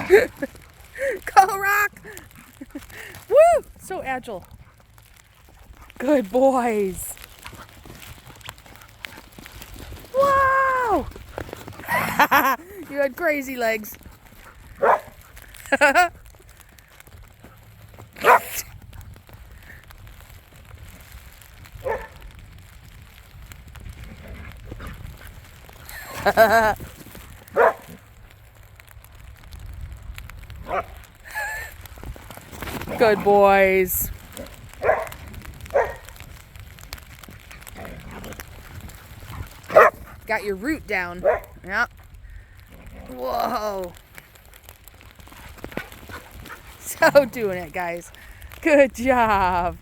Go, Rock! Woo! So agile. Good boys. Wow! You had crazy legs. Good boys. Got your root down. Yep. Whoa. So doing it, guys. Good job.